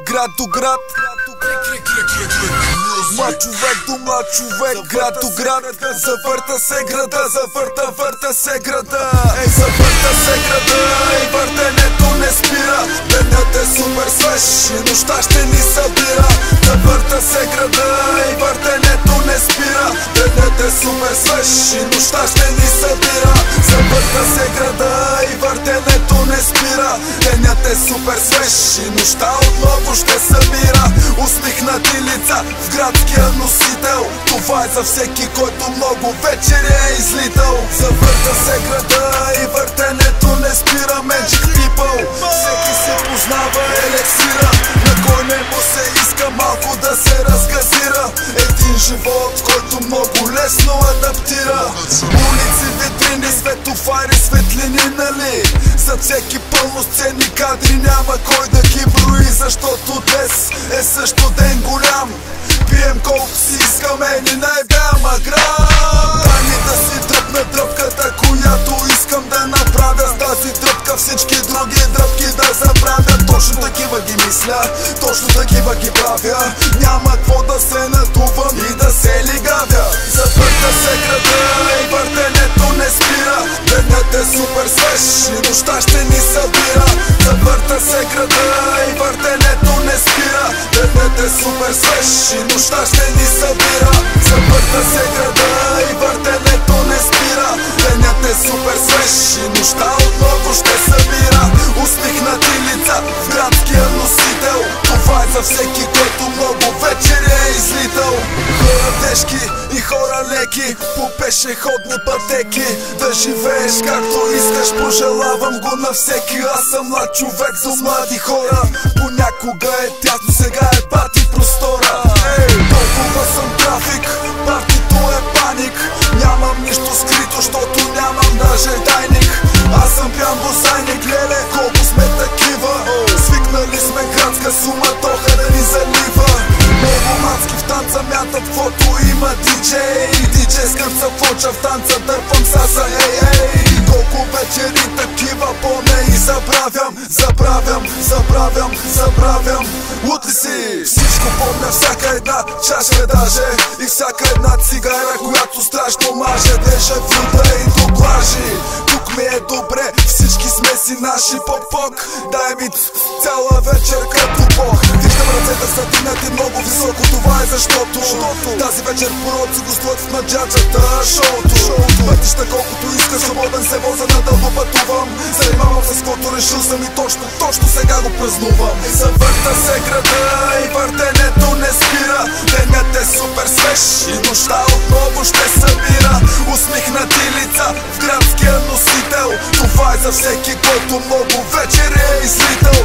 Град до град, млад човек до млад човек, град до град. Завърта се града, върта се града. Завърта се града и въртенето не спира. Денят е супер свеж и нощта ще ни събира. Завърта се града и въртенето не спира. Денят е супер свеж и нощта ще ни събира. Завърта се града и въртенето не спира. Денят е супер свеж и нощта отново ще събира. Усмихнати лица в градския носител. Това е за всеки, който много вечери е излитал. Завърта се града и въртенето не спира. Magic people, всеки се познава елексира. На кой не му се иска малко да се разгазира. Един живот, който много лесно адаптира. Улици, витрини, светофари, светлини, нали? За всеки пълноценни кадри няма кой да ги брои. Защото днес е също ден голям. Пием колко си искаме, ни най-бяма грам. Дай ми да си дръпна дръпката, която искам да направя. С тази дръпка всички други дръпки да забравя. Точно такива ги мисля, точно такива ги правя. Няма какво да се надувам и да се лигавя. Завърта се града и въртенето не спира. Денят е супер свеж и нощта ще ни събира. Завърта се града и въртенето не спира. Денят е супер свеж и нощта ще ни събира. Завърта се града и въртенето не спира. Денят е супер свеж и нощта отново ще събира. Усмихнати лица в градския носител. Това е за всеки, който много вечери е излитал. Хора тежки и хора леки по пешеходни пътеки. Да живееш както искаш, пожелавам го на всеки. Аз съм млад човек за млади хора. Понякога е тясно, сега е пати простора. Толкова съм трафик, партито е паник. Нямам нищо скрито, защото нямам даже тайник. Аз съм пиян босайник, леле, колко сме такива. Свикнали сме градска суматоха да ни залива. Много мацки в танца мятат фото, има диджей. Диджейскам се фоча в танца, дърпам саса, ей. Колко вечери такива помня и забравям. Лут ли си? Всичко помня, всяка една чаша даже. И всяка една цигара, която страшно маже. Дежавю да и доблажи. Тук ми е добре, всички сме си наши. Пок-пок, дай ми цяла вечер като бог. Виждам ръцете са дигнати много високо. Това е защото тази вечер пороци гостуват на джаджата шоуто. Пътища колкото иска, свободен се воза, надълго пътувам. Занимавам се с каквото решил съм и точно сега го празнувам. Завърта се града и въртенето не спира. Денят е супер свеж и нощта отново ще събира. Усмихнати лица в градския носител. Това е за всеки, който много вечер е излитал.